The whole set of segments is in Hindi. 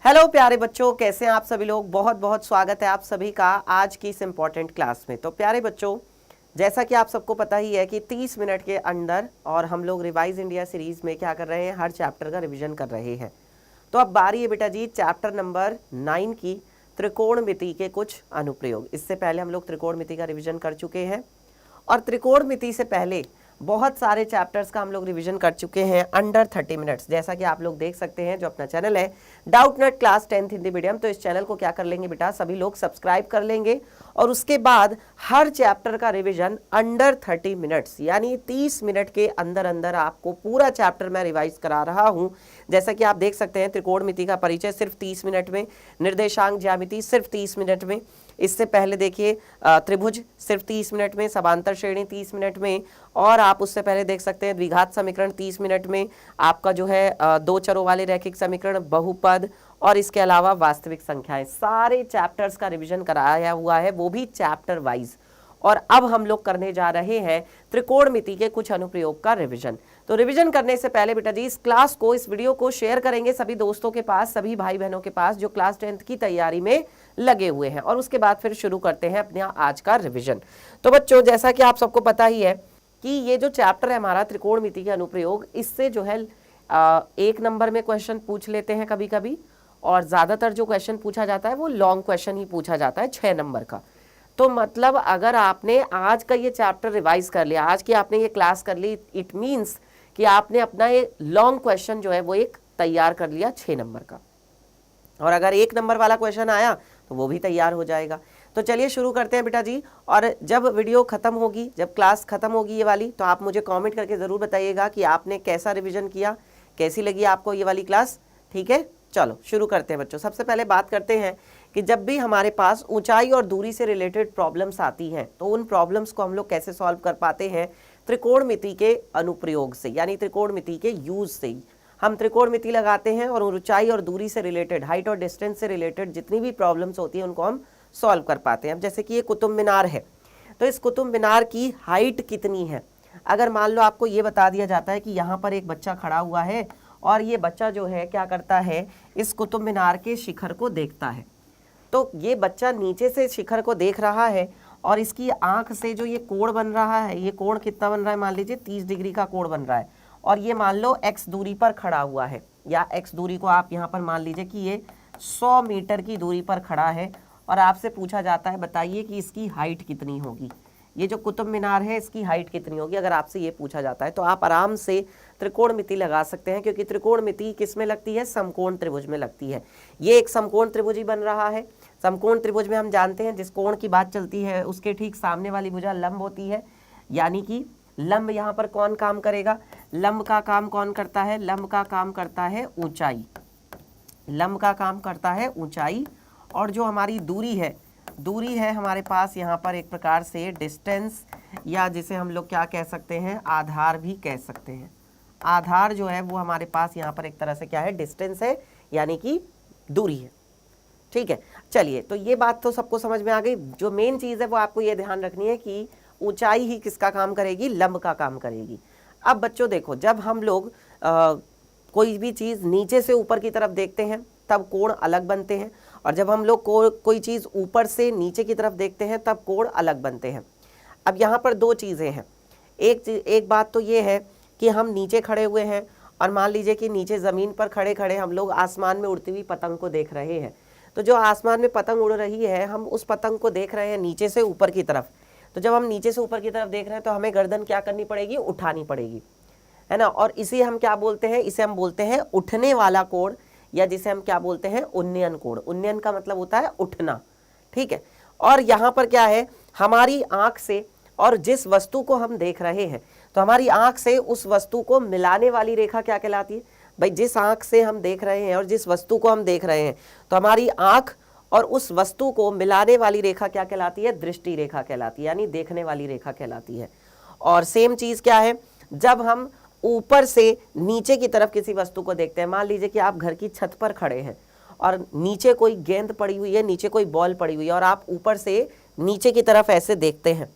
हेलो प्यारे बच्चों, कैसे हैं आप सभी लोग। बहुत बहुत स्वागत है आप सभी का आज की इस इम्पॉर्टेंट क्लास में। तो प्यारे बच्चों, जैसा कि आप सबको पता ही है कि 30 मिनट के अंदर और हम लोग रिवाइज इंडिया सीरीज में क्या कर रहे हैं, हर चैप्टर का रिवीजन कर रहे हैं। तो अब बारी है बेटा जी चैप्टर नंबर 9 की, त्रिकोणमिति के कुछ अनुप्रयोग। इससे पहले हम लोग त्रिकोणमिति का रिवीजन कर चुके हैं और त्रिकोणमिति से पहले बहुत सारे चैप्टर्स का हम लोग रिवीजन कर चुके हैं अंडर 30 मिनट्स। जैसा कि आप लोग देख सकते हैं, जो अपना चैनल है Doubtnut class 10th Hindi medium, तो इस चैनल को क्या कर लेंगे बेटा, सभी लोग सब्सक्राइब कर लेंगे और उसके बाद हर चैप्टर का रिवीजन अंडर 30 मिनट्स यानी 30 मिनट के अंदर अंदर आपको पूरा चैप्टर मैं रिवाइज करा रहा हूं। जैसा कि आप देख सकते हैं, त्रिकोणमिति का परिचय सिर्फ 30 मिनट में, निर्देशांक ज्यामिति सिर्फ 30 मिनट में, इससे पहले देखिए त्रिभुज सिर्फ 30 मिनट में, समांतर श्रेणी 30 मिनट में, और आप उससे पहले देख सकते हैं द्विघात समीकरण 30 मिनट में, आपका जो है दो चरों वाले रैखिक समीकरण, बहुपद और इसके अलावा वास्तविक संख्याएं, सारे चैप्टर्स का रिवीजन कराया हुआ है, वो भी चैप्टर वाइज। और अब हम लोग करने जा रहे हैं त्रिकोणमिति के कुछ अनुप्रयोग का रिवीजन। तो रिवीजन करने से पहले बेटा जी इस क्लास को, इस वीडियो को शेयर करेंगे सभी दोस्तों के पास, सभी भाई बहनों के पास जो क्लास 10th की तैयारी में लगे हुए हैं, और उसके बाद फिर शुरू करते हैं अपना आज का रिवीजन। तो बच्चों, जैसा कि आप सबको पता ही है कि ये जो चैप्टर है हमारा त्रिकोणमिति के अनुप्रयोग, इससे जो है 1 नंबर में क्वेश्चन पूछ लेते हैं कभी कभी, और ज्यादातर जो क्वेश्चन पूछा जाता है वो लॉन्ग क्वेश्चन ही पूछा जाता है 6 नंबर का। तो मतलब अगर आपने आज का ये चैप्टर रिवाइज कर लिया, आज की आपने ये क्लास कर ली, इट मीन्स कि आपने अपना ये लॉन्ग क्वेश्चन जो है वो एक तैयार कर लिया 6 नंबर का, और अगर 1 नंबर वाला क्वेश्चन आया तो वो भी तैयार हो जाएगा। तो चलिए शुरू करते हैं बेटा जी। और जब वीडियो खत्म होगी, जब क्लास खत्म होगी ये वाली, तो आप मुझे कमेंट करके ज़रूर बताइएगा कि आपने कैसा रिवीजन किया, कैसी लगी आपको ये वाली क्लास। ठीक है, चलो शुरू करते हैं बच्चों। सबसे पहले बात करते हैं कि जब भी हमारे पास ऊंचाई और दूरी से रिलेटेड प्रॉब्लम्स आती हैं तो उन प्रॉब्लम्स को हम लोग कैसे सॉल्व कर पाते हैं, त्रिकोणमिति के अनुप्रयोग से, यानी त्रिकोणमिति के यूज से ही हम त्रिकोणमिति लगाते हैं और ऊंचाई और दूरी से रिलेटेड, हाइट और डिस्टेंस से रिलेटेड जितनी भी प्रॉब्लम्स होती हैं उनको हम सॉल्व कर पाते हैं। अब जैसे कि ये कुतुब मीनार है, तो इस कुतुब मीनार की हाइट कितनी है। अगर मान लो आपको ये बता दिया जाता है कि यहाँ पर एक बच्चा खड़ा हुआ है और ये बच्चा जो है क्या करता है, इस कुतुब मीनार के शिखर को देखता है, तो ये बच्चा नीचे से शिखर को देख रहा है और इसकी आंख से जो ये कोण बन रहा है, ये कोण कितना बन रहा है, मान लीजिए 30 डिग्री का कोण बन रहा है, और ये मान लो x दूरी पर खड़ा हुआ है, या x दूरी को आप यहाँ पर मान लीजिए कि ये 100 मीटर की दूरी पर खड़ा है, और आपसे पूछा जाता है बताइए कि इसकी हाइट कितनी होगी, ये जो कुतुब मीनार है इसकी हाइट कितनी होगी। अगर आपसे ये पूछा जाता है तो आप आराम से त्रिकोणमिति लगा सकते हैं, क्योंकि त्रिकोणमिति किस में लगती है, समकोण त्रिभुज में लगती है। ये एक समकोण त्रिभुज ही बन रहा है। समकोण त्रिभुज में हम जानते हैं जिस कोण की बात चलती है उसके ठीक सामने वाली भुजा लंब होती है, यानी कि लंब यहाँ पर कौन काम करेगा, लंब का काम कौन करता है, लंब का काम करता है ऊंचाई, लंब का काम करता है ऊंचाई। और जो हमारी दूरी है, दूरी है हमारे पास यहाँ पर एक प्रकार से डिस्टेंस, या जिसे हम लोग क्या कह सकते हैं, आधार भी कह सकते हैं। आधार जो है वो हमारे पास यहाँ पर एक तरह से क्या है, डिस्टेंस है, यानी कि दूरी है। ठीक है, चलिए, तो ये बात तो सबको समझ में आ गई। जो मेन चीज़ है वो आपको ये ध्यान रखनी है कि ऊंचाई ही किसका काम करेगी, लंब का काम करेगी। अब बच्चों देखो, जब हम लोग कोई भी चीज़ नीचे से ऊपर की तरफ देखते हैं तब कोण अलग बनते हैं, और जब हम लोग कोई चीज़ ऊपर से नीचे की तरफ देखते हैं तब कोण अलग बनते हैं। अब यहाँ पर दो चीज़ें हैं। एक बात तो ये है कि हम नीचे खड़े हुए हैं और मान लीजिए कि नीचे ज़मीन पर खड़े खड़े हम लोग आसमान में उड़ती हुई पतंग को देख रहे हैं। तो जो आसमान में पतंग उड़ रही है, हम उस पतंग को देख रहे हैं नीचे से ऊपर की तरफ। तो जब हम नीचे से ऊपर की तरफ देख रहे हैं तो हमें गर्दन क्या करनी पड़ेगी, उठानी पड़ेगी, है ना। और इसे हम क्या बोलते हैं, इसे हम बोलते हैं उठने वाला कोण, या जिसे हम क्या बोलते हैं, उन्नयन कोण। उन्नयन का मतलब होता है उठना। ठीक है, और यहाँ पर क्या है, हमारी आंख से और जिस वस्तु को हम देख रहे हैं, तो हमारी आंख से उस वस्तु को मिलाने वाली रेखा क्या कहलाती है भाई। जिस आंख से हम देख रहे हैं और जिस वस्तु को हम देख रहे हैं, तो हमारी आंख और उस वस्तु को मिलाने वाली रेखा क्या कहलाती है, दृष्टि रेखा कहलाती है, यानी देखने वाली रेखा कहलाती है। और सेम चीज क्या है, जब हम ऊपर से नीचे की तरफ किसी वस्तु को देखते हैं, मान लीजिए कि आप घर की छत पर खड़े हैं और नीचे कोई गेंद पड़ी हुई है, नीचे कोई बॉल पड़ी हुई है, और आप ऊपर से नीचे की तरफ ऐसे देखते हैं,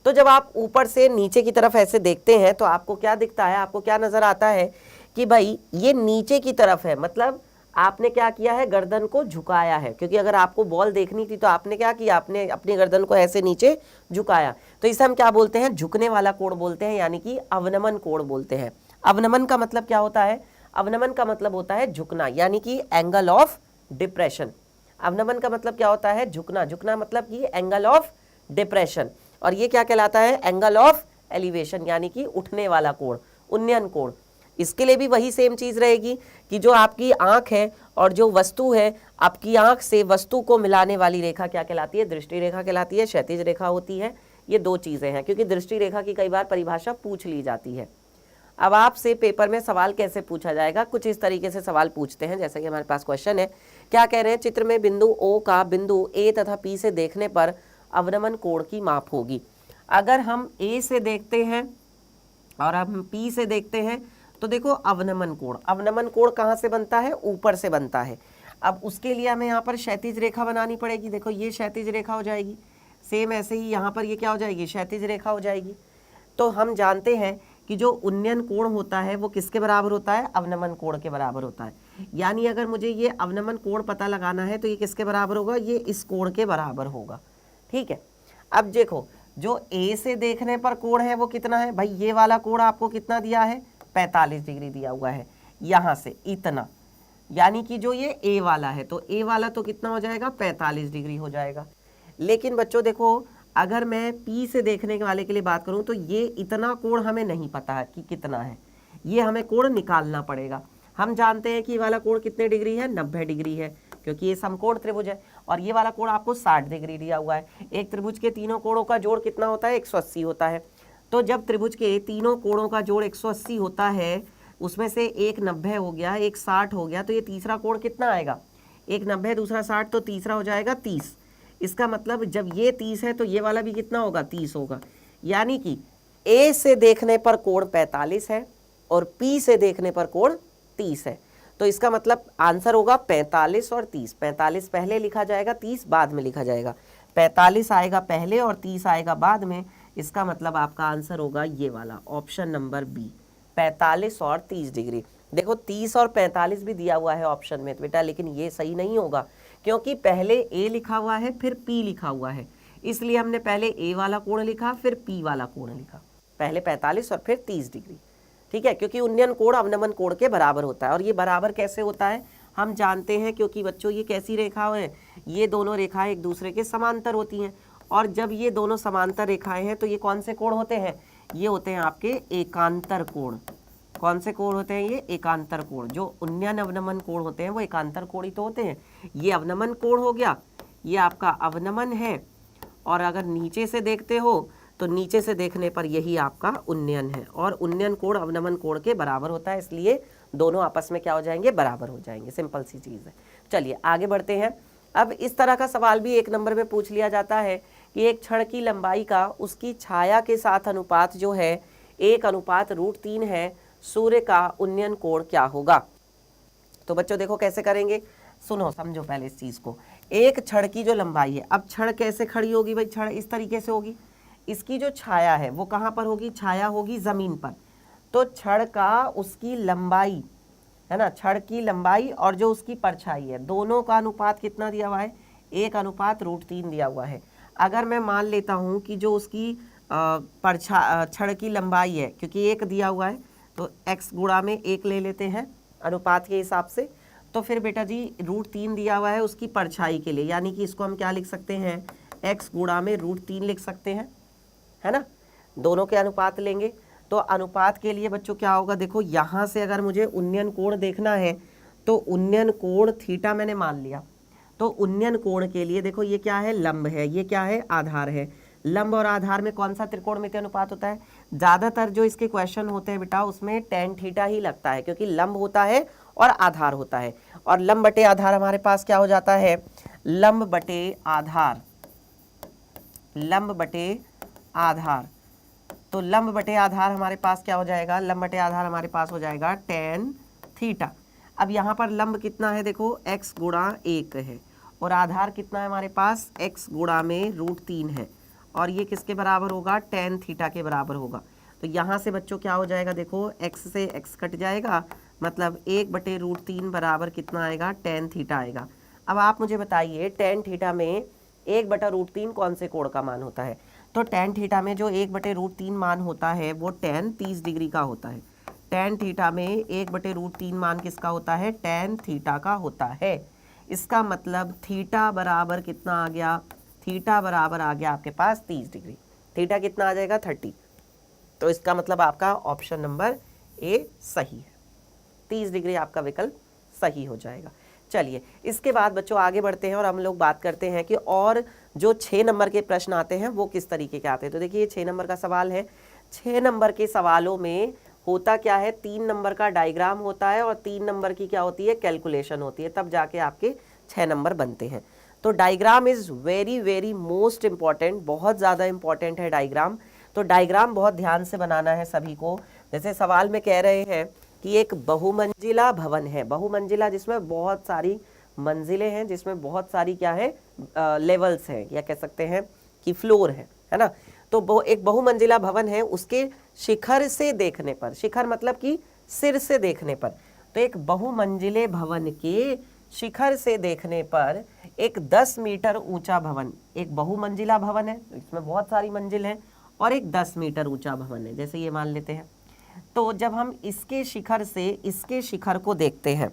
तो जब आप ऊपर से नीचे की तरफ ऐसे देखते हैं तो आपको क्या दिखता है, आपको क्या नजर आता है कि भाई ये नीचे की तरफ है, मतलब आपने क्या किया है, गर्दन को झुकाया है, क्योंकि अगर आपको बॉल देखनी थी तो आपने क्या किया, आपने अपनी गर्दन को ऐसे नीचे झुकाया। तो इसे हम क्या बोलते हैं, झुकने वाला कोण बोलते हैं, यानी कि अवनमन कोण बोलते हैं। अवनमन का मतलब क्या होता है, अवनमन का मतलब होता है झुकना, यानी कि एंगल ऑफ डिप्रेशन। अवनमन का मतलब क्या होता है, झुकना, झुकना मतलब कि एंगल ऑफ डिप्रेशन। और ये क्या कहलाता है, एंगल ऑफ एलिवेशन, यानी कि उठने वाला कोण, उन्नयन कोण। इसके लिए भी वही सेम चीज रहेगी कि जो आपकी आंख है और जो वस्तु है, आपकी आंख से वस्तु को मिलाने वाली रेखा क्या कहलाती है, दृष्टि रेखा कहलाती है, क्षैतिज रेखा होती है। ये दो चीजें हैं, क्योंकि दृष्टि रेखा की कई बार परिभाषा पूछ ली जाती है। अब आपसे पेपर में सवाल कैसे पूछा जाएगा, कुछ इस तरीके से सवाल पूछते हैं, जैसे कि हमारे पास क्वेश्चन है, क्या कह रहे हैं, चित्र में बिंदु ओ का बिंदु ए तथा पी से देखने पर अवनमन कोण की माप होगी। अगर हम ए से देखते हैं और हम पी से देखते हैं तो देखो अवनमन कोण, अवनमन कोण कहाँ से बनता है, ऊपर से बनता है। अब उसके लिए हमें यहाँ पर क्षैतिज रेखा बनानी पड़ेगी। देखो ये क्षैतिज रेखा हो जाएगी, सेम ऐसे ही यहाँ पर ये क्या हो जाएगी, क्षैतिज रेखा हो जाएगी। तो हम जानते हैं कि जो उन्नयन कोण होता है वो किसके बराबर होता है, अवनमन कोण के बराबर होता है। यानी अगर मुझे ये अवनमन कोण पता लगाना है तो ये किसके बराबर होगा, ये इस कोण के बराबर होगा। ठीक है, अब देखो जो ए से देखने पर कोण है वो कितना है भाई, ये वाला कोण आपको कितना दिया है, 45 डिग्री दिया हुआ है, यहाँ से इतना, यानी कि जो ये ए वाला है तो ए वाला तो कितना हो जाएगा, 45 डिग्री हो जाएगा। लेकिन बच्चों देखो अगर मैं पी से देखने वाले के लिए बात करूं तो ये इतना कोण हमें नहीं पता है कि कितना है, ये हमें कोण निकालना पड़ेगा। हम जानते हैं कि ये वाला कोण कितने डिग्री है, 90 डिग्री है, क्योंकि ये समकोण त्रिभुज है। और ये वाला कोण आपको 60 डिग्री दिया हुआ है। एक त्रिभुज के तीनों कोणों का जोड़ कितना होता है, 180 होता है। तो जब त्रिभुज के तीनों कोणों का जोड़ 180 होता है, उसमें से एक 90 हो गया, एक 60 हो गया, तो ये तीसरा कोण कितना आएगा, एक 90 दूसरा 60, तो तीसरा हो जाएगा 30। इसका मतलब जब ये 30 है तो ये वाला भी कितना होगा, 30 होगा। यानी कि ए से देखने पर कोण 45 है और पी से देखने पर कोण 30 है। तो इसका मतलब आंसर होगा 45 और 30। 45 पहले लिखा जाएगा, 30 बाद में लिखा जाएगा। 45 आएगा पहले और 30 आएगा बाद में। इसका मतलब आपका आंसर होगा ये वाला, ऑप्शन नंबर बी, 45 और 30 डिग्री। देखो 30 और 45 भी दिया हुआ है ऑप्शन में तो बेटा, लेकिन ये सही नहीं होगा, क्योंकि पहले ए लिखा हुआ है फिर पी लिखा हुआ है, इसलिए हमने पहले ए वाला कोण लिखा फिर पी वाला कोण लिखा, पहले 45 और फिर 30 डिग्री। ठीक है, क्योंकि उन्नयन कोण अवनमन कोण के बराबर होता है। और ये बराबर कैसे होता है हम जानते हैं, क्योंकि बच्चों ये कैसी रेखा है, ये दोनों रेखाएं एक दूसरे के समांतर होती हैं। और जब ये दोनों समांतर रेखाएं हैं तो ये कौन से कोण होते हैं, ये होते हैं आपके एकांतर कोण। कौन से कोण होते हैं, ये एकांतर कोण। जो उन्नयन अवनमन कोण होते हैं वो एकांतर कोण ही तो होते हैं। ये अवनमन कोण हो गया, ये आपका अवनमन है। और अगर नीचे से देखते हो तो नीचे से देखने पर यही आपका उन्नयन है, और उन्नयन कोण अवनमन कोण के बराबर होता है, इसलिए दोनों आपस में क्या हो जाएंगे, बराबर हो जाएंगे। सिंपल सी चीज़ है। चलिए आगे बढ़ते हैं। अब इस तरह का सवाल भी 1 नंबर में पूछ लिया जाता है कि एक छड़ की लंबाई का उसकी छाया के साथ अनुपात जो है 1:√3 है, सूर्य का उन्नयन कोण क्या होगा। तो बच्चों देखो कैसे करेंगे, सुनो समझो पहले इस चीज़ को। एक छड़ की जो लंबाई है, अब छड़ कैसे खड़ी होगी भाई, छड़ इस तरीके से होगी, इसकी जो छाया है वो कहाँ पर होगी, छाया होगी ज़मीन पर। तो छड़ का उसकी लंबाई है ना, छड़ की लंबाई और जो उसकी परछाई है, दोनों का अनुपात कितना दिया हुआ है, 1:√3 दिया हुआ है। अगर मैं मान लेता हूँ कि जो उसकी छड़ की लंबाई है, क्योंकि 1 दिया हुआ है तो x गुणा में 1 ले लेते हैं अनुपात के हिसाब से। तो फिर बेटा जी √3 दिया हुआ है उसकी परछाई के लिए, यानी कि इसको हम क्या लिख सकते हैं, x गुणा में √3 लिख सकते हैं, है ना। दोनों के अनुपात लेंगे तो अनुपात के लिए बच्चों क्या होगा, देखो यहाँ से अगर मुझे उन्नयन कोण देखना है तो उन्नयन कोण थीटा मैंने मान लिया। तो उन्नयन कोण के लिए देखो ये क्या है, लंब है, ये क्या है, आधार है। लंब और आधार में कौन सा त्रिकोणमितीय अनुपात होता है, ज़्यादातर जो इसके क्वेश्चन होते हैं बेटा उसमें tan थीटा ही लगता है, क्योंकि लंब होता है और आधार होता है। और लंब बटे आधार हमारे पास क्या हो जाता है, लंब बटे आधार, लंब बटे आधार। तो लंब बटे आधार हमारे पास क्या हो जाएगा, लंब बटे आधार हमारे पास हो जाएगा tan थीटा। अब यहाँ पर लंब कितना है, देखो x गुणा 1 है और आधार कितना है हमारे पास, x गुणा में √3 है, और ये किसके बराबर होगा, tan थीटा के बराबर होगा। तो यहाँ से बच्चों क्या हो जाएगा, देखो x से x कट जाएगा मतलब 1/√3 बराबर कितना आएगा, tan थीटा आएगा। अब आप मुझे बताइए tan थीटा में 1/√3 कौन से कोण का मान होता है? तो tan थीटा में जो 1/√3 मान होता है वो tan 30 डिग्री का होता है। tan थीटा में 1/√3 मान किसका होता है? tan थीटा का होता है। इसका मतलब थीटा बराबर कितना आ गया? थीटा बराबर आ गया आपके पास 30 डिग्री। थीटा कितना आ जाएगा? 30। तो इसका मतलब आपका ऑप्शन नंबर ए सही है, 30 डिग्री आपका विकल्प सही हो जाएगा। चलिए इसके बाद बच्चों आगे बढ़ते हैं और हम लोग बात करते हैं कि और जो 6 नंबर के प्रश्न आते हैं वो किस तरीके के आते हैं। तो देखिए 6 नंबर का सवाल है। 6 नंबर के सवालों में होता क्या है, 3 नंबर का डायग्राम होता है और 3 नंबर की क्या होती है, कैलकुलेशन होती है, तब जाके आपके 6 नंबर बनते हैं। तो diagram is very very most important, बहुत ज़्यादा इम्पॉर्टेंट है डायग्राम। तो डायग्राम बहुत ध्यान से बनाना है सभी को। जैसे सवाल में कह रहे हैं कि एक बहुमंजिला भवन है, बहुमंजिला जिसमें बहुत सारी मंजिलें हैं, जिसमें बहुत सारी क्या है, लेवल्स हैं, या कह सकते हैं कि फ्लोर है ना। तो एक बहुमंजिला भवन है, उसके शिखर से देखने पर, शिखर मतलब कि सिर से देखने पर, तो एक बहुमंजिले भवन के शिखर से देखने पर एक 10 मीटर ऊंचा भवन, एक बहुमंजिला भवन है, इसमें बहुत सारी मंजिल हैं, और एक 10 मीटर ऊंचा भवन है, जैसे ये मान लेते हैं। तो जब हम इसके शिखर से इसके शिखर को देखते हैं,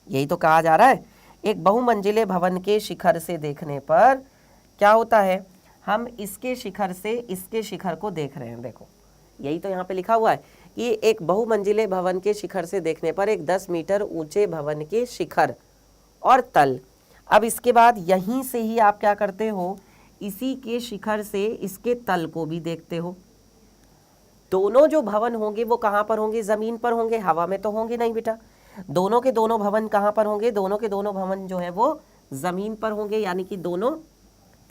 यही तो कहा जा रहा है, एक बहुमंजिले भवन के शिखर से देखने पर क्या होता है, हम इसके शिखर से इसके शिखर को देख रहे हैं। देखो यही तो यहाँ पे लिखा हुआ है कि एक बहुमंजिले भवन के शिखर से देखने पर एक 10 मीटर ऊंचे भवन के शिखर और तल। अब इसके बाद यहीं से ही आप क्या करते हो, इसी के शिखर से इसके तल को भी देखते हो। दोनों जो भवन होंगे वो कहाँ पर होंगे, जमीन पर होंगे, हवा में तो होंगे नहीं बेटा। दोनों के दोनों भवन कहाँ पर होंगे, दोनों के दोनों भवन जो है वो जमीन पर होंगे, यानी कि दोनों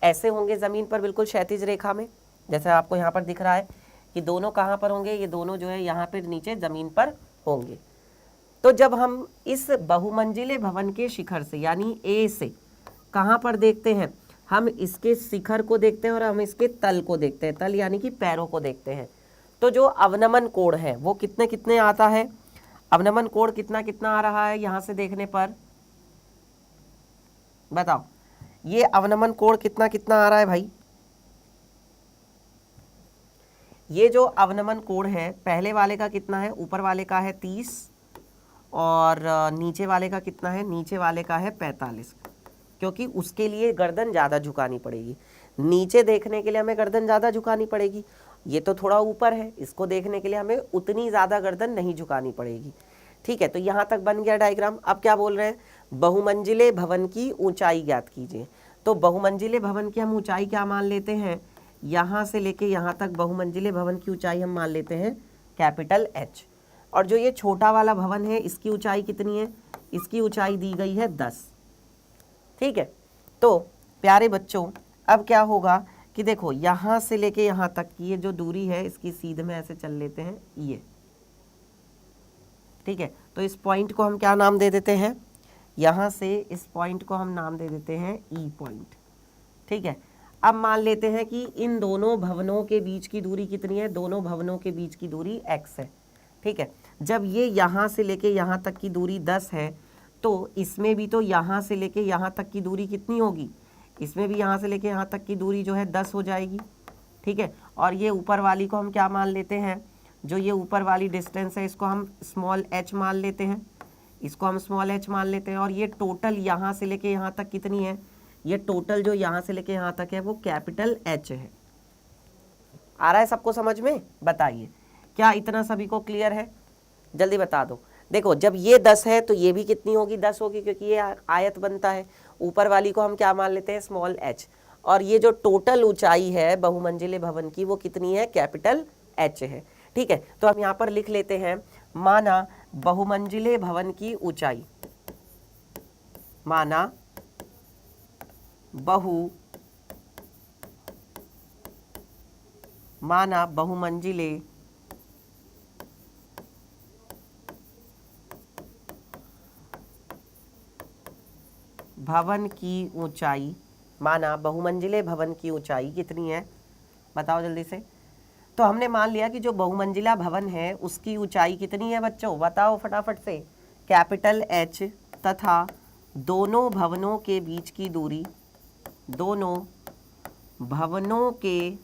ऐसे होंगे जमीन पर, बिल्कुल क्षैतिज रेखा में, जैसे आपको यहाँ पर दिख रहा है कि दोनों कहाँ पर होंगे, ये दोनों जो है यहाँ पर नीचे जमीन पर होंगे। तो जब हम इस बहुमंजिले भवन के शिखर से यानी ए से कहाँ पर देखते हैं, हम इसके शिखर को देखते हैं और हम इसके तल को देखते हैं, तल यानी कि पैरों को देखते हैं। तो जो अवनमन कोण है वो कितने कितने आता है, अवनमन कोण कितना कितना आ रहा है यहाँ से देखने पर, बताओ ये अवनमन कोण कितना कितना आ रहा है भाई। ये जो अवनमन कोण है पहले वाले का कितना है, ऊपर वाले का है 30 और नीचे वाले का कितना है, नीचे वाले का है 45, क्योंकि उसके लिए गर्दन ज़्यादा झुकानी पड़ेगी। नीचे देखने के लिए हमें गर्दन ज़्यादा झुकानी पड़ेगी, ये तो थोड़ा ऊपर है, इसको देखने के लिए हमें उतनी ज़्यादा गर्दन नहीं झुकानी पड़ेगी। ठीक है, तो यहाँ तक बन गया डायग्राम। अब क्या बोल रहे हैं, बहुमंजिले भवन की ऊंचाई ज्ञात कीजिए। तो बहुमंजिले भवन की हम ऊंचाई क्या मान लेते हैं, यहाँ से लेके यहाँ तक बहुमंजिले भवन की ऊंचाई हम मान लेते हैं कैपिटल H। और जो ये छोटा वाला भवन है इसकी ऊंचाई कितनी है, इसकी ऊंचाई दी गई है 10। ठीक है, तो प्यारे बच्चों अब क्या होगा कि देखो यहाँ से लेके यहाँ तक की ये जो दूरी है इसकी सीधे में ऐसे चल लेते हैं ये। ठीक है, तो इस पॉइंट को हम क्या नाम दे देते हैं, यहाँ से इस पॉइंट को हम नाम दे देते हैं E पॉइंट। ठीक है, अब मान लेते हैं कि इन दोनों भवनों के बीच की दूरी कितनी है, दोनों भवनों के बीच की दूरी x है। ठीक है, जब ये यहाँ से लेके यहाँ तक की दूरी 10 है तो इसमें भी तो यहाँ से लेके यहाँ तक की दूरी कितनी होगी, इसमें भी यहाँ से लेके यहाँ तक की दूरी जो है 10 हो जाएगी। ठीक है, और ये ऊपर वाली को हम क्या मान लेते हैं, जो ये ऊपर वाली डिस्टेंस है इसको हम स्मॉल h मान लेते हैं, इसको हम स्मॉल h मान लेते हैं। और ये टोटल यहाँ से लेके यहाँ तक कितनी है, ये टोटल जो यहाँ से लेके यहाँ तक है वो कैपिटल H है। आ रहा है सबको समझ में, बताइए क्या इतना सभी को क्लियर है, जल्दी बता दो। देखो जब ये 10 है तो ये भी कितनी होगी, 10 होगी, क्योंकि ये आयत बनता है। ऊपर वाली को हम क्या मान लेते हैं, स्मॉल h। और ये जो टोटल ऊंचाई है बहुमंजिले भवन की वो कितनी है, कैपिटल H है। ठीक है, तो हम यहाँ पर लिख लेते हैं, माना बहुमंजिले भवन की ऊंचाई, माना बहुमंजिले भवन की ऊंचाई, माना बहुमंजिले भवन की ऊंचाई कितनी है, बताओ जल्दी से। तो हमने मान लिया कि जो बहुमंजिला भवन है उसकी ऊंचाई कितनी है बच्चों, बताओ फटाफट से। कैपिटल H तथा दोनों भवनों के बीच की दूरी, दोनों भवनों के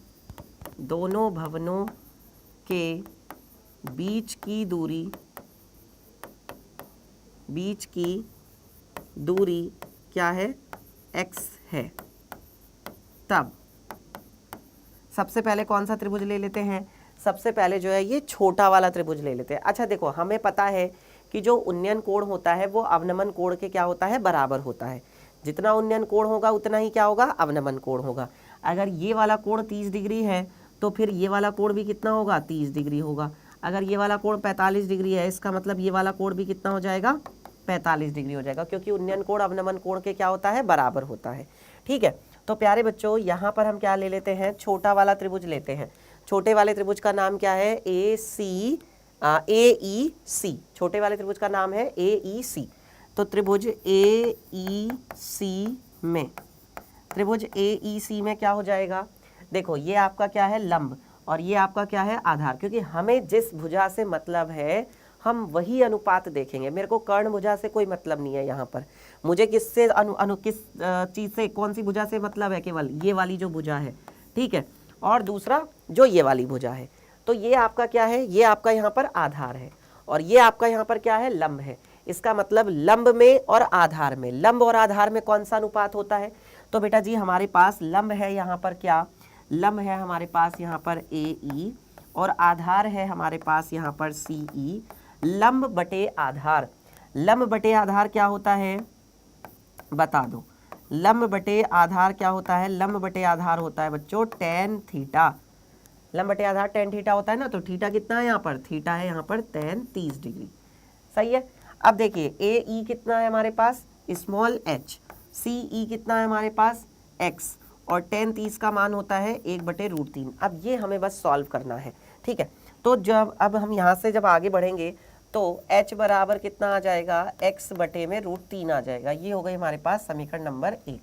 बीच की दूरी क्या है, x है। तब सबसे पहले कौन सा त्रिभुज ले लेते हैं, सबसे पहले जो है ये छोटा वाला त्रिभुज ले लेते हैं। अच्छा देखो, हमें पता है कि जो उन्नयन कोण होता है वो अवनमन कोण के क्या होता है, बराबर होता है। जितना उन्नयन कोण होगा उतना ही क्या होगा, अवनमन कोण होगा। अगर ये वाला कोण 30 डिग्री है तो फिर ये वाला कोण भी कितना होगा, 30 डिग्री होगा। अगर ये वाला कोण 45 डिग्री है, इसका मतलब ये वाला कोण भी कितना हो जाएगा, 45 डिग्री हो जाएगा, क्योंकि उन्नयन कोण अवनमन कोण के क्या होता है, बराबर होता है। ठीक है, तो प्यारे बच्चों यहाँ पर हम क्या ले लेते हैं, छोटा वाला त्रिभुज लेते हैं। छोटे वाले त्रिभुज का नाम क्या है, AEC। छोटे वाले त्रिभुज का नाम है AEC। तो त्रिभुज AEC में क्या हो जाएगा, देखो ये आपका क्या है, लंब, और ये आपका क्या है, आधार। क्योंकि हमें जिस भुजा से मतलब है हम वही अनुपात देखेंगे। मेरे को कर्ण भुजा से कोई मतलब नहीं है यहाँ पर। मुझे किससे किस चीज़ से, कौन सी भुजा से मतलब है, केवल ये वाली जो भुजा है। ठीक है, और दूसरा जो ये वाली भुजा है। तो ये आपका क्या है, ये आपका यहाँ पर आधार है, और ये आपका यहाँ पर क्या है, लंब है। इसका मतलब लंब में और आधार में, लंब और आधार में कौन सा अनुपात होता है। तो बेटा जी हमारे पास लंब है यहाँ पर क्या, लंब है हमारे पास यहाँ पर AE, और आधार है हमारे पास यहाँ पर CE। लंब बटे आधार, लंब बटे आधार क्या होता है, बता दो। लंब बटे आधार क्या होता है, लंब बटे आधार होता है बच्चों tan थीटा। लंब बटे आधार tan थीटा होता है ना, तो थीटा कितना है यहाँ पर, थीटा है यहाँ पर tan 30 डिग्री। सही है। अब देखिए AE कितना है हमारे पास, स्मॉल h, CE कितना है हमारे पास, x, और tan 30 का मान होता है 1/√3। अब ये हमें बस सॉल्व करना है। ठीक है, तो जब अब हम यहाँ से जब आगे बढ़ेंगे तो h बराबर कितना आ जाएगा, x बटे में √3 आ जाएगा। ये हो गई हमारे पास समीकरण नंबर 1।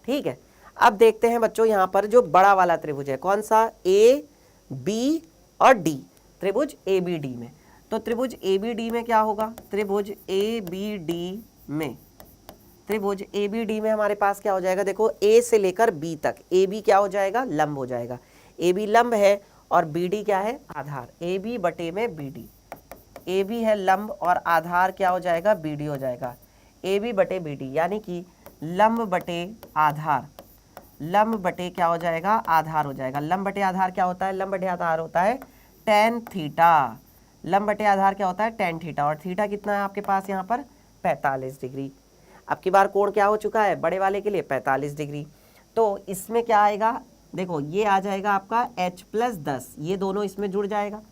ठीक है, अब देखते हैं बच्चों यहाँ पर जो बड़ा वाला त्रिभुज है, कौन सा, AB और D, त्रिभुज ABD में। तो त्रिभुज ABD में क्या होगा, त्रिभुज ABD में हमारे पास क्या हो जाएगा, देखो A से लेकर B तक, AB क्या हो जाएगा, लंब हो जाएगा। AB लंब है और BD क्या है, आधार। AB बटे में BD, AB है लंब और आधार क्या हो जाएगा, BD हो जाएगा। AB बटे BD यानी कि लंब बटे आधार, लंब बटे क्या हो जाएगा, आधार हो जाएगा। लंब बटे आधार क्या होता है, लंब बटे आधार होता है tan थीटा। लंब बटे आधार क्या होता है, tan थीटा, और थीटा कितना है आपके पास यहाँ पर, 45 डिग्री। अब की बार कोण क्या हो चुका है बड़े वाले के लिए, 45 डिग्री। तो इसमें क्या आएगा, देखो ये आ जाएगा आपका H+10, ये दोनों इसमें जुड़ जाएगा,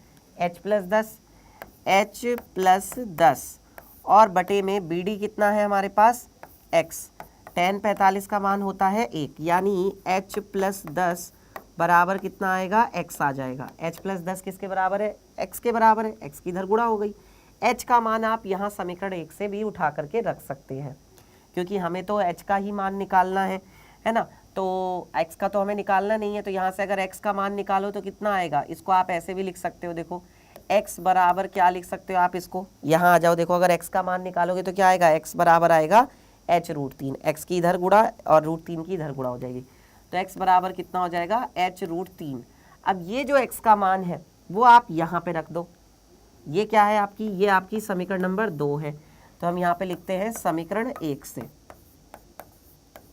H+10 और बटे में BD कितना है हमारे पास, x। tan 45 का मान होता है 1, यानी H+10 बराबर कितना आएगा, x आ जाएगा। H+10 किसके बराबर है, x के बराबर है, x की इधर गुणा हो गई। h का मान आप यहाँ समीकरण 1 से भी उठा करके रख सकते हैं, क्योंकि हमें तो h का ही मान निकालना है ना। तो x का तो हमें निकालना नहीं है, तो यहाँ से अगर x का मान निकालो तो कितना आएगा, इसको आप ऐसे भी लिख सकते हो। देखो x बराबर क्या लिख सकते हो आप, इसको यहाँ आ जाओ। देखो अगर x का मान निकालोगे तो क्या आएगा, x बराबर आएगा h√3, x की इधर गुणा और √3 की इधर गुणा हो जाएगी। तो x बराबर कितना हो जाएगा, h√3। अब ये जो x का मान है वो आप यहाँ पे रख दो। ये क्या है आपकी, ये आपकी समीकरण नंबर 2 है। तो हम यहाँ पे लिखते हैं समीकरण 1 से,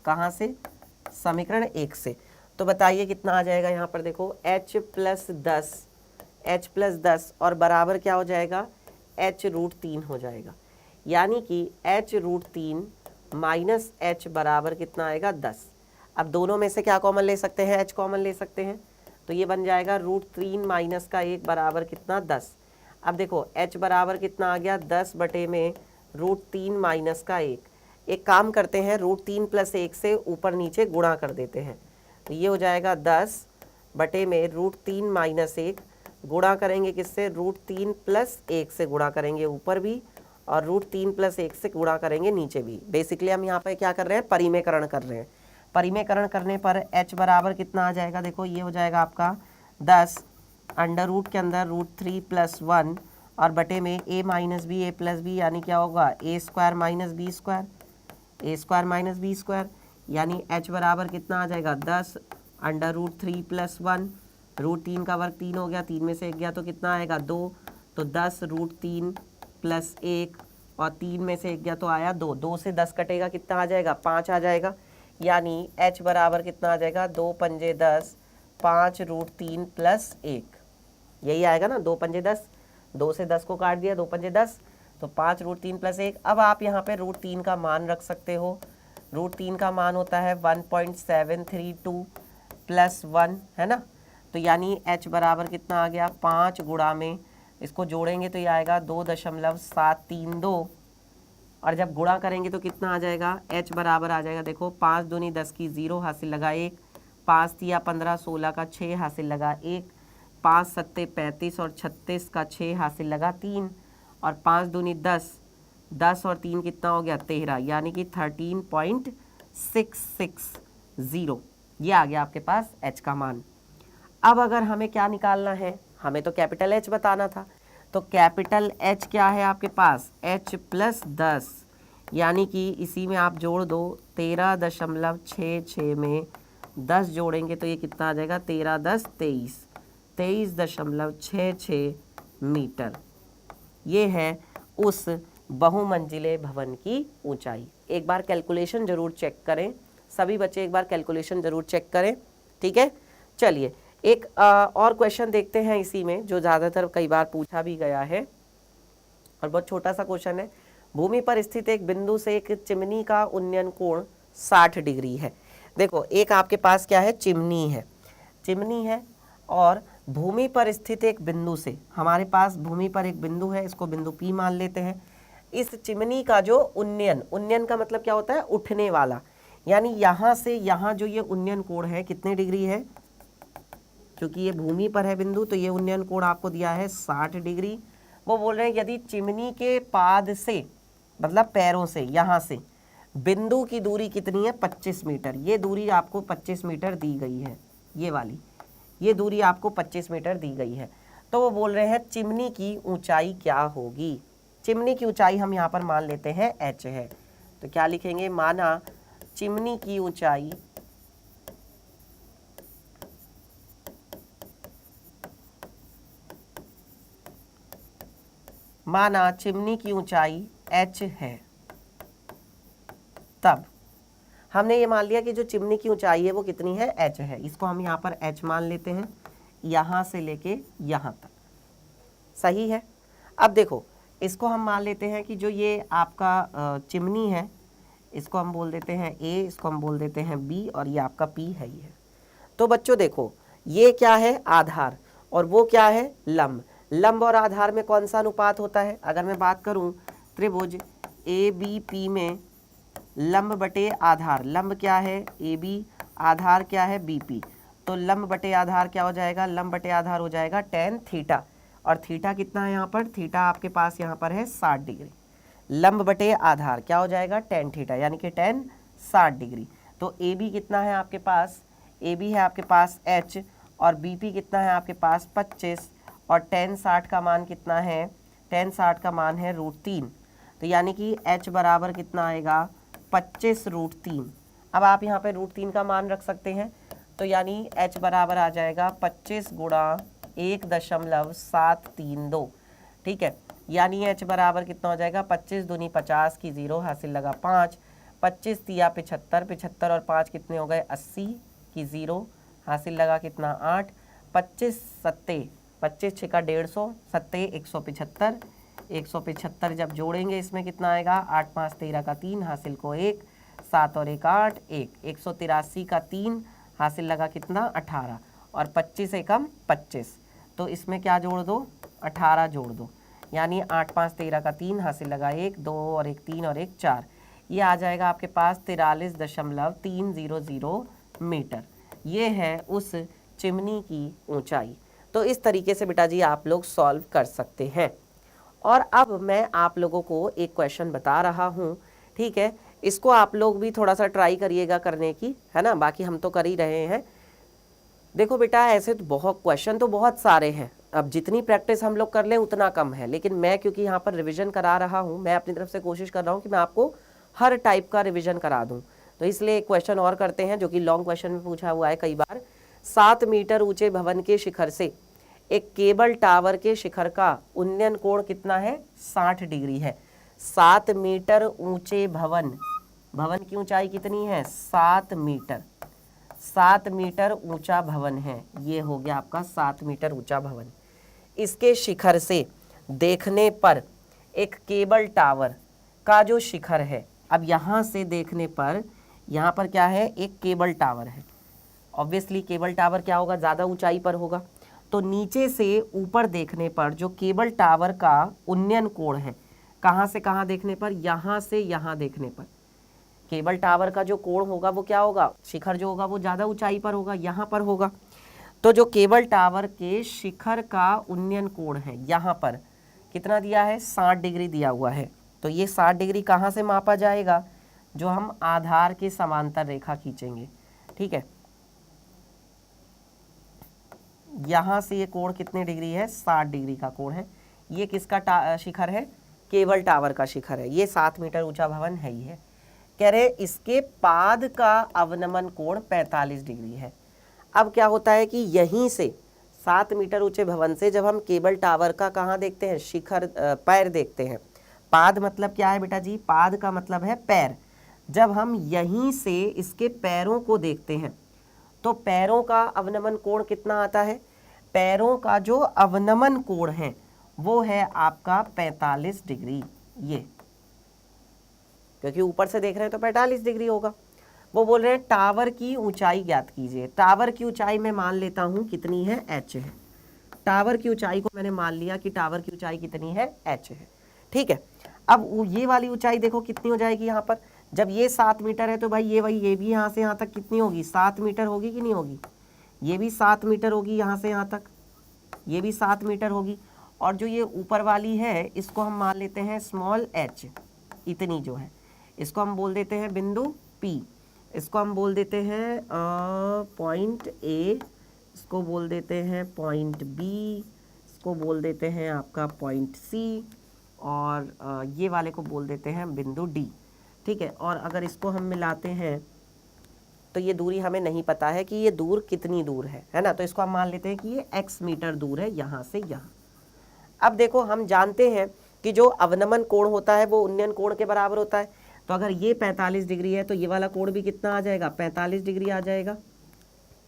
कहाँ से, समीकरण 1 से। तो बताइए कितना आ जाएगा यहाँ पर, देखो H+10 और बराबर क्या हो जाएगा, h√3 हो जाएगा। यानी कि h√3 माइनस h बराबर कितना आएगा, 10। अब दोनों में से क्या कॉमन ले सकते हैं, h कॉमन ले सकते हैं, तो ये बन जाएगा √3 माइनस का 1 बराबर कितना, 10। अब देखो h बराबर कितना आ गया, 10 बटे में √3 माइनस का 1। एक काम करते हैं, √3 + 1 से ऊपर नीचे गुणा कर देते हैं, तो ये हो जाएगा 10 बटे में √3 माइनस 1, गुणा करेंगे किससे, √3 + 1 से गुणा करेंगे ऊपर भी, और √3 + 1 से गुणा करेंगे नीचे भी। बेसिकली हम यहाँ पे क्या कर रहे हैं, परिमेयकरण कर रहे हैं। परिमेयकरण करने पर h बराबर कितना आ जाएगा, देखो ये हो जाएगा आपका 10 अंडर रूट के अंदर √3 + 1 और बटे में a - b a + b यानी क्या होगा a² - b², यानी h बराबर कितना आ जाएगा 10 √3 + 1, √3 का वर्ग 3 हो गया, 3 में से 1 गया तो कितना आएगा 2, तो 10 √3 + 1 और 3 में से 1 गया तो आया 2, 2 से 10 कटेगा कितना आ जाएगा 5 आ जाएगा, यानी h बराबर कितना आ जाएगा 2 पंजे 10, 5 √3 + 1, यही आएगा ना 2 पंजे 10, 2 से 10 को काट दिया 2 पंजे 10, तो 5 √3 + 1। अब आप यहाँ पे √3 का मान रख सकते हो, √3 का मान होता है 1.732 + 1, है ना, तो यानी h बराबर कितना आ गया 5 गुणा में इसको जोड़ेंगे तो ये आएगा 2.732 और जब गुणा करेंगे तो कितना आ जाएगा h बराबर आ जाएगा, देखो 5 दूनी 10 की 0 हासिल लगा 1, 5 तिया 15 16 का 6 हासिल लगा 1, 5 सत्ते 35 और 36 का 6 हासिल लगा 3 और 5 दूनी 10, 10 और 3 कितना हो गया 13, यानी कि 13.660, ये आ गया आपके पास h का मान। अब अगर हमें क्या निकालना है, हमें तो कैपिटल H बताना था, तो कैपिटल H क्या है आपके पास h + 10, यानी कि इसी में आप जोड़ दो 13.66 में 10 जोड़ेंगे तो ये कितना आ जाएगा 13 10 23, 23.66 मीटर, ये है उस बहुमंजिले भवन की ऊंचाई। एक बार कैलकुलेशन ज़रूर चेक करें, सभी बच्चे एक बार कैलकुलेशन ज़रूर चेक करें, ठीक है। चलिए एक और क्वेश्चन देखते हैं इसी में, जो ज़्यादातर कई बार पूछा भी गया है और बहुत छोटा सा क्वेश्चन है। भूमि पर स्थित एक बिंदु से एक चिमनी का उन्नयन कोण 60 डिग्री है। देखो एक आपके पास क्या है चिमनी है और भूमि पर स्थित एक बिंदु से, हमारे पास भूमि पर एक बिंदु है, इसको बिंदु P मान लेते हैं। इस चिमनी का जो उन्नयन का मतलब क्या होता है उठने वाला, यानी यहाँ से यहाँ जो ये उन्नयन कोण है कितने डिग्री है, क्योंकि ये भूमि पर है बिंदु तो ये उन्नयन कोण आपको दिया है 60 डिग्री। वो बोल रहे हैं यदि चिमनी के पाद से मतलब पैरों से यहाँ से बिंदु की दूरी कितनी है 25 मीटर, ये दूरी आपको 25 मीटर दी गई है, ये वाली ये दूरी आपको 25 मीटर दी गई है, तो वो बोल रहे हैं चिमनी की ऊंचाई क्या होगी। चिमनी की ऊंचाई हम यहाँ पर मान लेते हैं h है, तो क्या लिखेंगे माना चिमनी की ऊंचाई h है, तब हमने ये मान लिया कि जो चिमनी की ऊंचाई है वो कितनी है h है, इसको हम यहाँ पर h मान लेते हैं, यहाँ से लेके यहाँ तक, सही है। अब देखो इसको हम मान लेते हैं कि जो ये आपका चिमनी है इसको हम बोल देते हैं A, इसको हम बोल देते हैं B और ये आपका P है ही है। तो बच्चों देखो ये क्या है आधार और वो क्या है लंब और आधार में कौन सा अनुपात होता है, अगर मैं बात करूं त्रिभुज ABP में लंब बटे आधार, लंब क्या है AB, आधार क्या है BP, तो लंब बटे आधार क्या हो जाएगा, लंब बटे आधार हो जाएगा tan थीटा, और थीटा कितना है यहाँ पर, थीटा आपके पास यहाँ पर है 60 डिग्री, लंब बटे आधार क्या हो जाएगा tan थीटा, यानी कि tan 60 डिग्री। तो AB कितना है आपके पास, AB है आपके पास h और BP कितना है आपके पास 25 और tan 60 का मान कितना है, tan 60 का मान है √3, तो यानी कि h बराबर कितना आएगा 25 √3। अब आप यहाँ पे √3 का मान रख सकते हैं, तो यानी h बराबर आ जाएगा 25 गुणा 1.732, ठीक है, यानी h बराबर कितना हो जाएगा 25 दूनी 50 की 0 हासिल लगा 5, 25 तिया 75, 75 और 5 कितने हो गए 80 की 0 हासिल लगा कितना 8, 25 सत्ते 25 छक्का 150, सत्ते 175, 175 जब जोड़ेंगे इसमें कितना आएगा 8 5 13 का 3 हासिल को 1, 7 और 1 8, 183 का 3 हासिल लगा कितना 18 और 25 एकम 25, तो इसमें क्या जोड़ दो 18 जोड़ दो, यानी 8 5 13 का 3 हासिल लगा 1 2 और 1 3 और 1 4, ये आ जाएगा आपके पास 43.300 मीटर, ये है उस चिमनी की ऊंचाई। तो इस तरीके से बेटा जी आप लोग सॉल्व कर सकते हैं। और अब मैं आप लोगों को एक क्वेश्चन बता रहा हूँ, ठीक है, इसको आप लोग भी थोड़ा सा ट्राई करिएगा करने की, है ना, बाकी हम तो कर ही रहे हैं। देखो बेटा, ऐसे तो बहुत क्वेश्चन तो बहुत सारे हैं, अब जितनी प्रैक्टिस हम लोग कर लें उतना कम है, लेकिन मैं क्योंकि यहाँ पर रिवीजन करा रहा हूँ, मैं अपनी तरफ से कोशिश कर रहा हूँ कि मैं आपको हर टाइप का रिवीजन करा दूँ। तो इसलिए एक क्वेश्चन और करते हैं जो कि लॉन्ग क्वेश्चन में पूछा हुआ है कई बार। 7 मीटर ऊंचे भवन के शिखर से एक केबल टावर के शिखर का उन्नयन कोण कितना है? 60 डिग्री है। 7 मीटर ऊंचे भवन की ऊंचाई कितनी है? 7 मीटर। 7 मीटर ऊंचा भवन है, ये हो गया आपका 7 मीटर ऊंचा भवन। इसके शिखर से देखने पर एक केबल टावर का जो शिखर है, अब यहाँ से देखने पर यहाँ पर क्या है? एक केबल टावर है। ऑब्वियसली केबल टावर क्या होगा? ज़्यादा ऊंचाई पर होगा। तो नीचे से ऊपर देखने पर जो केबल टावर का उन्नयन कोण है, कहाँ से कहाँ देखने पर? यहाँ से यहाँ देखने पर केबल टावर का जो कोण होगा वो क्या होगा? शिखर जो होगा वो ज़्यादा ऊंचाई पर होगा, यहाँ पर होगा। तो जो केबल टावर के शिखर का उन्नयन कोण है यहाँ पर कितना दिया है? 60 डिग्री दिया हुआ है। तो ये 60 डिग्री कहाँ से मापा जाएगा? जो हम आधार के समांतर रेखा खींचेंगे, ठीक है। यहाँ से ये कोण कितने डिग्री है? 60 डिग्री का कोण है। ये किसका शिखर है? केबल टावर का शिखर है। ये 7 मीटर ऊंचा भवन है ही है। कह रहे इसके पाद का अवनमन कोण 45 डिग्री है। अब क्या होता है कि यहीं से 7 मीटर ऊंचे भवन से जब हम केबल टावर का कहाँ देखते हैं? शिखर पैर देखते हैं। पाद मतलब क्या है बेटा जी? पाद का मतलब है पैर। जब हम यहीं से इसके पैरों को देखते हैं तो पैरों का अवनमन कोण कितना आता है? पैरों का जो अवनमन कोण है वो है आपका 45 डिग्री। ये क्योंकि ऊपर से देख रहे हैं तो 45 डिग्री होगा। वो बोल रहे हैं टावर की ऊंचाई ज्ञात कीजिए। टावर की ऊंचाई मैं मान लेता हूं कितनी है? h है। टावर की ऊंचाई को मैंने मान लिया कि टावर की ऊंचाई कितनी है? h है, ठीक है। अब ये वाली ऊंचाई देखो कितनी हो जाएगी यहाँ पर? जब ये 7 मीटर है तो भाई ये भी यहाँ से यहाँ तक कितनी होगी? 7 मीटर होगी कि नहीं होगी? ये भी 7 मीटर होगी, यहाँ से यहाँ तक ये भी 7 मीटर होगी। और जो ये ऊपर वाली है इसको हम मान लेते हैं स्मॉल h, इतनी जो है इसको हम बोल देते हैं बिंदु P, इसको हम बोल देते हैं पॉइंट A, इसको बोल देते हैं पॉइंट B, इसको बोल देते हैं आपका पॉइंट C, और ये वाले को बोल देते हैं बिंदु D, ठीक है। और अगर इसको हम मिलाते हैं तो ये दूरी हमें नहीं पता है कि ये दूर कितनी दूर है ना, तो इसको हम मान लेते हैं कि ये x मीटर दूर है यहाँ से यहाँ। अब देखो हम जानते हैं कि जो अवनमन कोण होता है वो उन्नयन कोण के बराबर होता है। तो अगर ये 45 डिग्री है तो ये वाला कोण भी कितना आ जाएगा? 45 डिग्री आ जाएगा,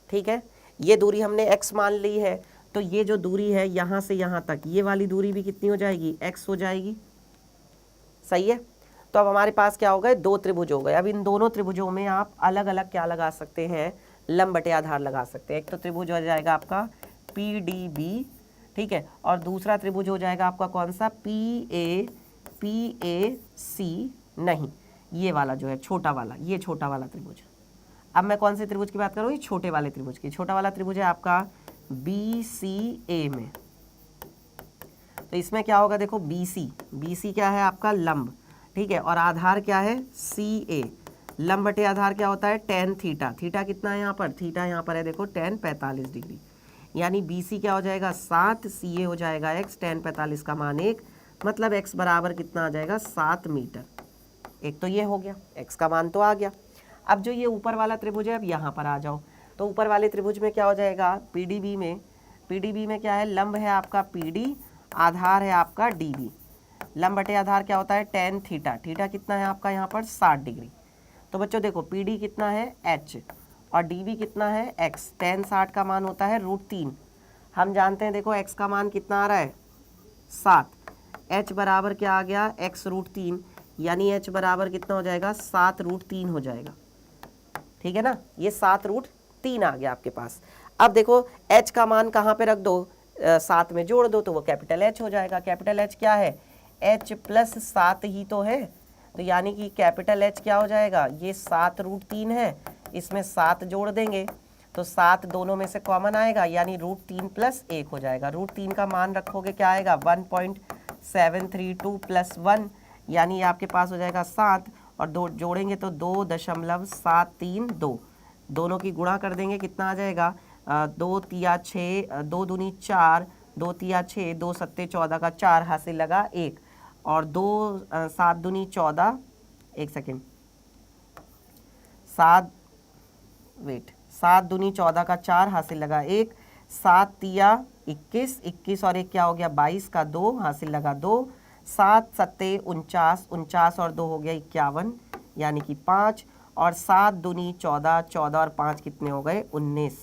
ठीक है। ये दूरी हमने x मान ली है, तो ये जो दूरी है यहाँ से यहाँ तक, ये वाली दूरी भी कितनी हो जाएगी? x हो जाएगी, सही है। तो अब हमारे पास क्या हो गए? 2 त्रिभुज हो गए। अब इन दोनों त्रिभुजों में आप अलग अलग क्या लगा सकते हैं? लंब बटे आधार लगा सकते हैं। एक तो त्रिभुज हो जाएगा आपका PDB, ठीक है, और दूसरा त्रिभुज हो जाएगा आपका कौन सा? PAC, नहीं ये वाला जो है छोटा वाला, ये छोटा वाला त्रिभुज। अब मैं कौन से त्रिभुज की बात कर रहा हूँ? ये छोटे वाले त्रिभुज की। छोटा वाला त्रिभुज है आपका BCA में। तो इसमें क्या होगा? देखो BC क्या है? आपका लंब, ठीक है, और आधार क्या है? CA। लंब बटे आधार क्या होता है? tan theta. थीटा कितना है यहाँ पर? थीटा यहाँ पर है देखो tan 45 डिग्री, यानी BC क्या हो जाएगा? 7, CA हो जाएगा x, tan 45 का मान 1, मतलब x बराबर कितना आ जाएगा? 7 मीटर। एक तो ये हो गया, x का मान तो आ गया। अब जो ये ऊपर वाला त्रिभुज है, अब यहाँ पर आ जाओ, तो ऊपर वाले त्रिभुज में क्या हो जाएगा? PDB में क्या है? लंब है आपका PD, आधार है आपका DB। लंब बटे आधार क्या होता है? tan theta. थीटा कितना है आपका यहाँ पर? 60 डिग्री। तो बच्चों देखो PD कितना है? h, और DB कितना है? x। tan 60 का मान होता है √3। हम जानते हैं देखो x का मान कितना आ रहा है? 7। h बराबर क्या आ गया? x √3, यानी h बराबर कितना हो जाएगा? 7 √3 हो जाएगा, ठीक है ना। ये 7 √3 आ गया आपके पास। अब देखो h का मान कहाँ पे रख दो? 7 में जोड़ दो तो वो कैपिटल H हो जाएगा। कैपिटल H क्या है? h + 7 ही तो है, तो यानी कि कैपिटल H क्या हो जाएगा? ये 7 √3 है, इसमें 7 जोड़ देंगे तो 7 दोनों में से कॉमन आएगा, यानी √3 + 1 हो जाएगा। √3 का मान रखोगे क्या आएगा? 1.732 + 1, यानी आपके पास हो जाएगा 7, और 2 जोड़ेंगे तो 2.732, दोनों की गुणा कर देंगे कितना आ जाएगा? 2 तिया 6, 2 दूनी 4, 2 तिया 6, 2 सत्ते 14 का 4 हासिल लगा 1, और 2 7 दूनी 14, एक सेकेंड, 7 दूनी 14 का 4 हासिल लगा 1, 7 तिया 21, 21 और 1 क्या हो गया 22 का 2 हासिल लगा 2, 7 सत्ते 49, 49 और 2 हो गया 51 यानी कि 5, और 7 दूनी 14, 14 और 5 कितने हो गए 19,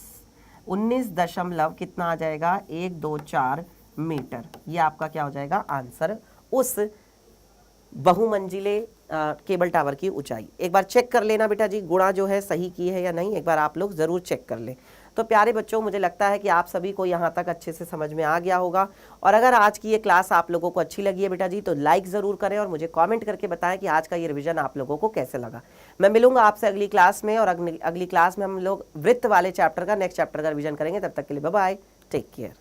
19 दशमलव कितना आ जाएगा 124 मीटर। ये आपका क्या हो जाएगा आंसर उस बहुमंजिले केबल टावर की ऊंचाई। एक बार चेक कर लेना बेटा जी, गुणा जो है सही की है या नहीं, एक बार आप लोग ज़रूर चेक कर लें। तो प्यारे बच्चों, मुझे लगता है कि आप सभी को यहाँ तक अच्छे से समझ में आ गया होगा, और अगर आज की ये क्लास आप लोगों को अच्छी लगी है बेटा जी तो लाइक ज़रूर करें और मुझे कमेंट करके बताएं कि आज का ये रिवीजन आप लोगों को कैसे लगा। मैं मिलूंगा आपसे अगली क्लास में, और अगली क्लास में हम लोग वृत्त वाले चैप्टर का नेक्स्ट चैप्टर का रिवीजन करेंगे। तब तक के लिए बाय बाय, टेक केयर।